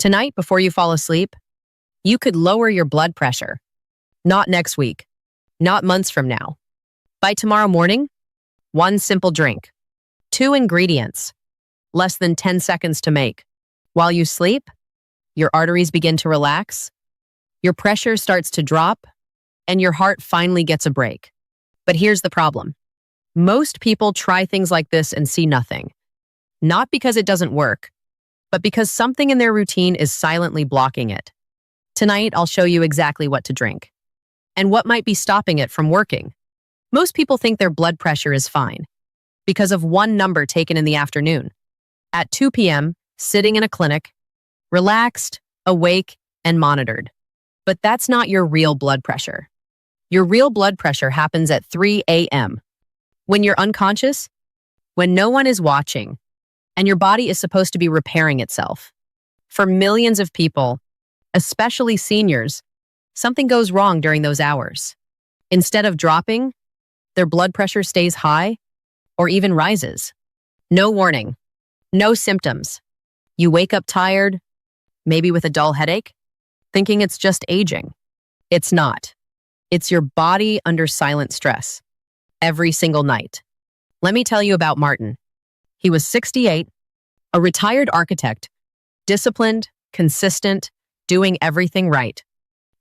Tonight, before you fall asleep, you could lower your blood pressure. Not next week, not months from now. By tomorrow morning, one simple drink, 2 ingredients, less than 10 seconds to make. While you sleep, your arteries begin to relax, your pressure starts to drop, and your heart finally gets a break. But here's the problem. Most people try things like this and see nothing. Not because it doesn't work, but because something in their routine is silently blocking it. Tonight, I'll show you exactly what to drink and what might be stopping it from working. Most people think their blood pressure is fine because of one number taken in the afternoon. At 2 p.m., sitting in a clinic, relaxed, awake, and monitored. But that's not your real blood pressure. Your real blood pressure happens at 3 a.m. when you're unconscious, when no one is watching, and your body is supposed to be repairing itself. For millions of people, especially seniors, something goes wrong during those hours. Instead of dropping, their blood pressure stays high or even rises. No warning, no symptoms. You wake up tired, maybe with a dull headache, thinking it's just aging. It's not. It's your body under silent stress every single night. Let me tell you about Martin. He was 68, a retired architect, disciplined, consistent, doing everything right.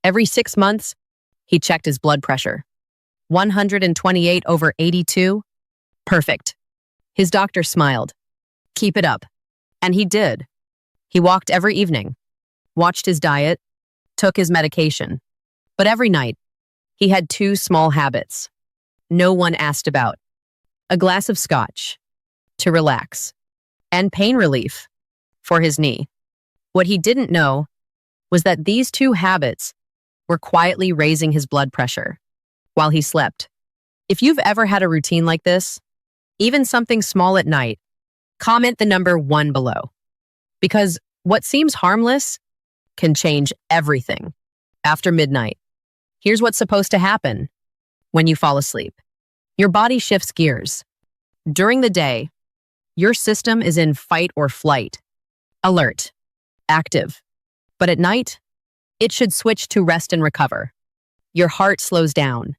Every 6 months, he checked his blood pressure. 128/82. Perfect. His doctor smiled. Keep it up. And he did. He walked every evening, watched his diet, took his medication. But every night, he had 2 small habits no one asked about. A glass of scotch to relax, and pain relief for his knee. What he didn't know was that these 2 habits were quietly raising his blood pressure while he slept. If you've ever had a routine like this, even something small at night, comment the number 1 below. Because what seems harmless can change everything. After midnight, here's what's supposed to happen when you fall asleep. Your body shifts gears. During the day, your system is in fight or flight, alert, active. But at night, it should switch to rest and recover. Your heart slows down,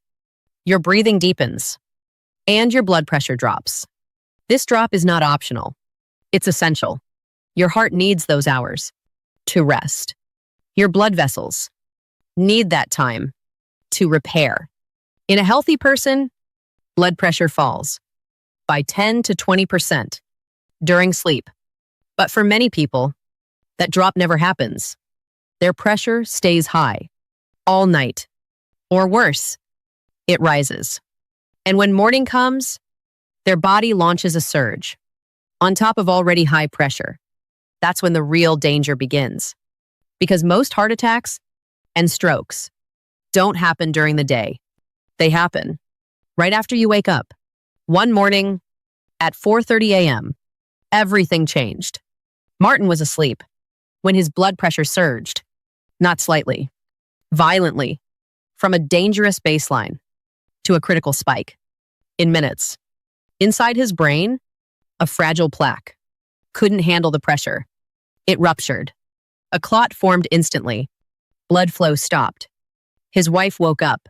your breathing deepens, and your blood pressure drops. This drop is not optional. It's essential. Your heart needs those hours to rest. Your blood vessels need that time to repair. In a healthy person, blood pressure falls by 10 to 20% during sleep. But for many people, that drop never happens. Their pressure stays high all night. Or worse, it rises. And when morning comes, their body launches a surge on top of already high pressure. That's when the real danger begins. Because most heart attacks and strokes don't happen during the day. They happen right after you wake up. One morning at 4:30 a.m., everything changed. Martin was asleep when his blood pressure surged, not slightly, violently, from a dangerous baseline to a critical spike in minutes. Inside his brain, a fragile plaque couldn't handle the pressure. It ruptured. A clot formed instantly. Blood flow stopped. His wife woke up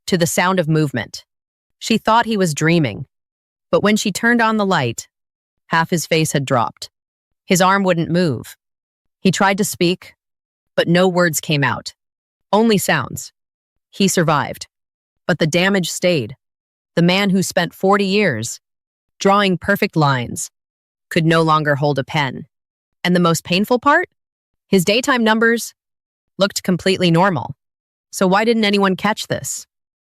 to the sound of movement. She thought he was dreaming, but when she turned on the light, half his face had dropped. His arm wouldn't move. He tried to speak, but no words came out. Only sounds. He survived, but the damage stayed. The man who spent 40 years drawing perfect lines could no longer hold a pen. And the most painful part? His daytime numbers looked completely normal. So why didn't anyone catch this?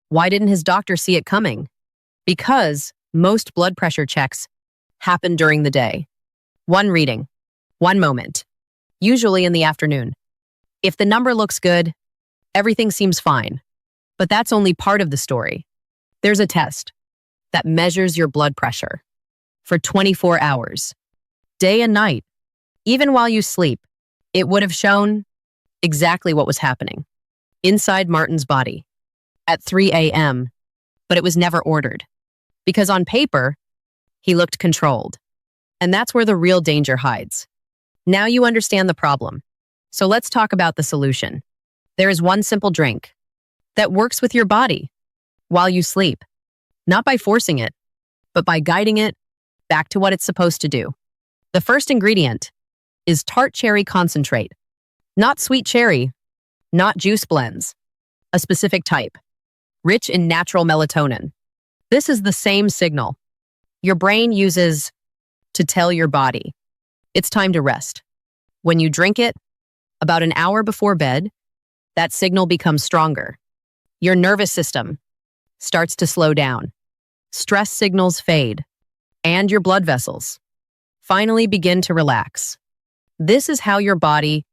Why didn't his doctor see it coming? Because most blood pressure checks happen during the day. One reading, one moment, usually in the afternoon. If the number looks good, everything seems fine. But that's only part of the story. There's a test that measures your blood pressure for 24 hours, day and night. Even while you sleep, it would have shown exactly what was happening inside Martin's body at 3 a.m., but it was never ordered because on paper, he looked controlled. And that's where the real danger hides. Now you understand the problem. So let's talk about the solution. There is one simple drink that works with your body while you sleep, not by forcing it, but by guiding it back to what it's supposed to do. The first ingredient is tart cherry concentrate, not sweet cherry, not juice blends, a specific type, rich in natural melatonin. This is the same signal your brain uses to tell your body it's time to rest. When you drink it, about an hour before bed, that signal becomes stronger. Your nervous system starts to slow down. Stress signals fade, and your blood vessels finally begin to relax. This is how your body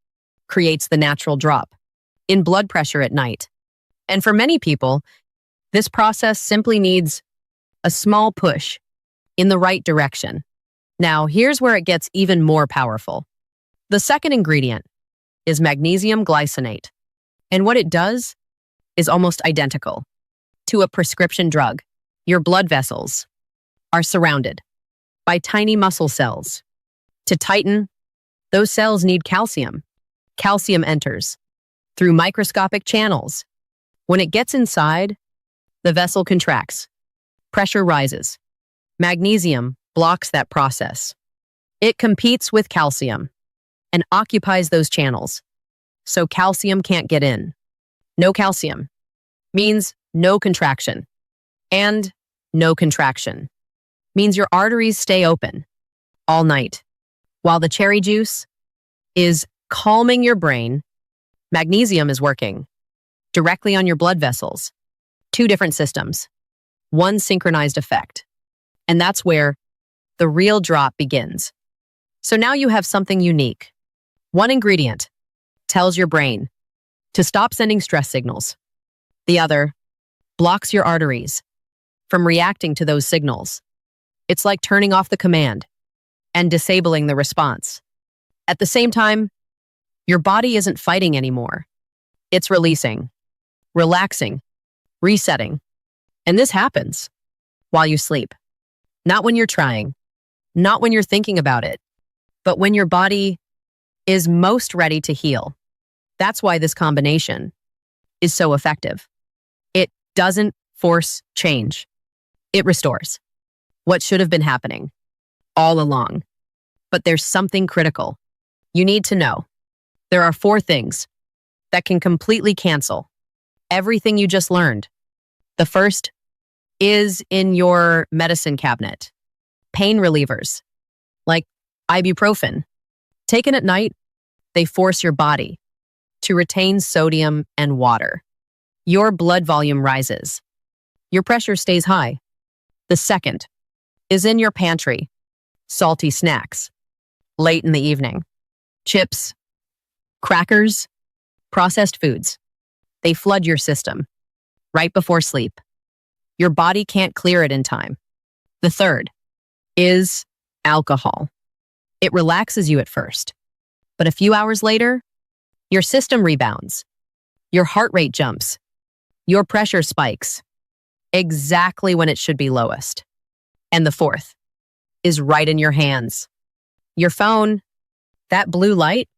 creates the natural drop in blood pressure at night. And for many people, this process simply needs a small push in the right direction. Now, here's where it gets even more powerful. The second ingredient is magnesium glycinate. And what it does is almost identical to a prescription drug. Your blood vessels are surrounded by tiny muscle cells. To tighten, those cells need calcium. Calcium enters through microscopic channels. When it gets inside, the vessel contracts. Pressure rises. Magnesium blocks that process. It competes with calcium and occupies those channels, so calcium can't get in. No calcium means no contraction, and no contraction means your arteries stay open all night. While the cherry juice is calming your brain, magnesium is working directly on your blood vessels. Two different systems, one synchronized effect. And that's where the real drop begins. So now you have something unique. One ingredient tells your brain to stop sending stress signals. The other blocks your arteries from reacting to those signals. It's like turning off the command and disabling the response. At the same time, your body isn't fighting anymore. It's releasing, relaxing, resetting. And this happens while you sleep. Not when you're trying, not when you're thinking about it, but when your body is most ready to heal. That's why this combination is so effective. It doesn't force change. It restores what should have been happening all along. But there's something critical you need to know. There are 4 things that can completely cancel everything you just learned. The first is in your medicine cabinet. Pain relievers, like ibuprofen. Taken at night, they force your body to retain sodium and water. Your blood volume rises. Your pressure stays high. The second is in your pantry. Salty snacks, late in the evening. Chips, crackers, processed foods. They flood your system right before sleep. Your body can't clear it in time. The third is alcohol. It relaxes you at first, but a few hours later, your system rebounds. Your heart rate jumps. Your pressure spikes exactly when it should be lowest. And the fourth is right in your hands. Your phone, that blue light,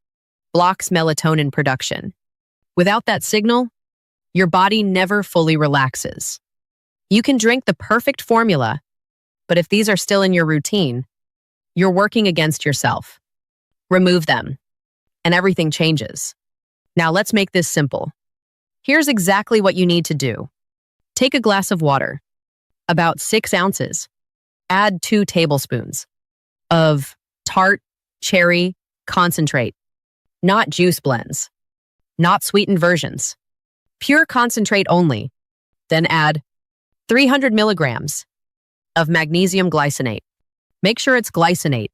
blocks melatonin production. Without that signal, your body never fully relaxes. You can drink the perfect formula, but if these are still in your routine, you're working against yourself. Remove them, and everything changes. Now let's make this simple. Here's exactly what you need to do. Take a glass of water, about 6 ounces. Add 2 tablespoons of tart cherry concentrate, not juice blends, not sweetened versions. Pure concentrate only. Then add 300 milligrams of magnesium glycinate. Make sure it's glycinate,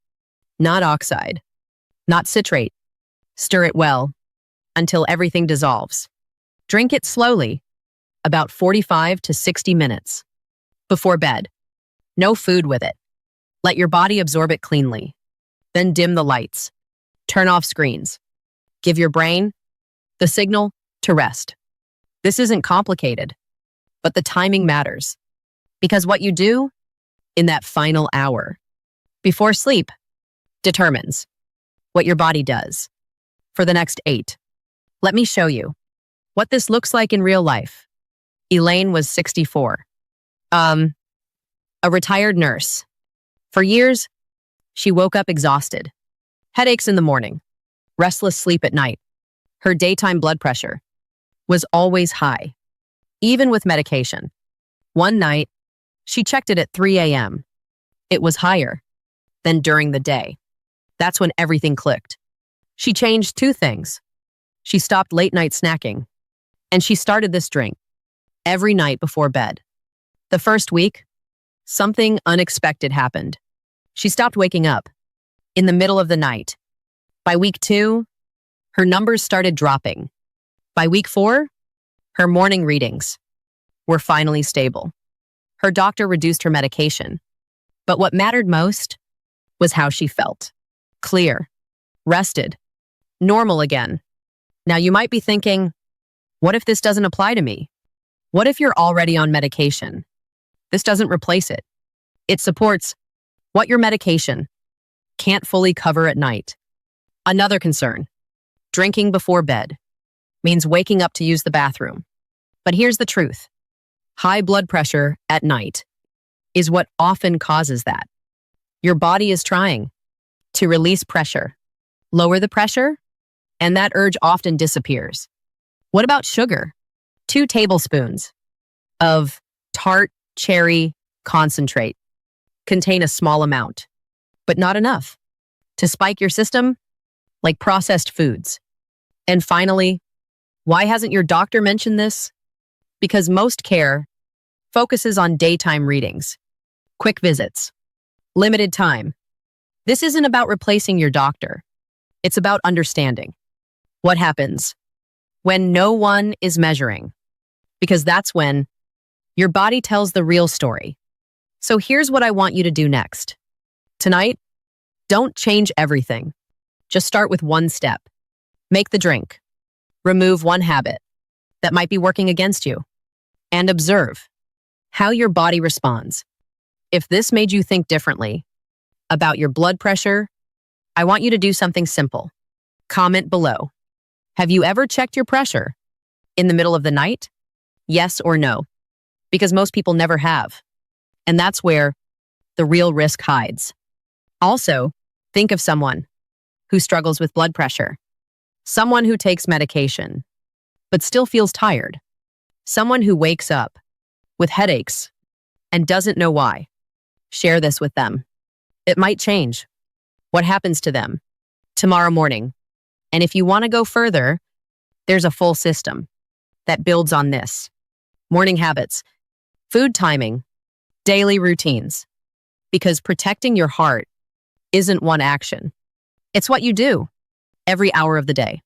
not oxide, not citrate. Stir it well until everything dissolves. Drink it slowly, about 45 to 60 minutes. Before bed, no food with it. Let your body absorb it cleanly. Then dim the lights. Turn off screens. Give your brain the signal to rest. This isn't complicated, but the timing matters. Because what you do in that final hour before sleep determines what your body does for the next 8. Let me show you what this looks like in real life. Elaine was 64. A retired nurse. For years, she woke up exhausted. Headaches in the morning, restless sleep at night. Her daytime blood pressure was always high, even with medication. One night, she checked it at 3 a.m. It was higher than during the day. That's when everything clicked. She changed 2 things. She stopped late-night snacking, and she started this drink every night before bed. The first week, something unexpected happened. She stopped waking up in the middle of the night. By week 2, her numbers started dropping. By week 4, her morning readings were finally stable. Her doctor reduced her medication, but what mattered most was how she felt. Clear, rested, normal again. Now you might be thinking, what if this doesn't apply to me? What if you're already on medication? This doesn't replace it. It supports what your medication can't fully cover at night. Another concern, drinking before bed means waking up to use the bathroom. But here's the truth. High blood pressure at night is what often causes that. Your body is trying to release pressure, lower the pressure, and that urge often disappears. What about sugar? 2 tablespoons of tart cherry concentrate contain a small amount, but not enough to spike your system like processed foods. And finally, why hasn't your doctor mentioned this? Because most care focuses on daytime readings, quick visits, limited time. This isn't about replacing your doctor. It's about understanding what happens when no one is measuring, because that's when your body tells the real story. So here's what I want you to do next. Tonight, don't change everything. Just start with 1 step. Make the drink. Remove 1 habit that might be working against you. And observe how your body responds. If this made you think differently about your blood pressure, I want you to do something simple. Comment below. Have you ever checked your pressure in the middle of the night? Yes or no? Because most people never have. And that's where the real risk hides. Also, think of someone who struggles with blood pressure. Someone who takes medication, but still feels tired. Someone who wakes up with headaches and doesn't know why. Share this with them. It might change what happens to them tomorrow morning. And if you want to go further, there's a full system that builds on this. Morning habits, food timing, daily routines. Because protecting your heart isn't one action. It's what you do every hour of the day.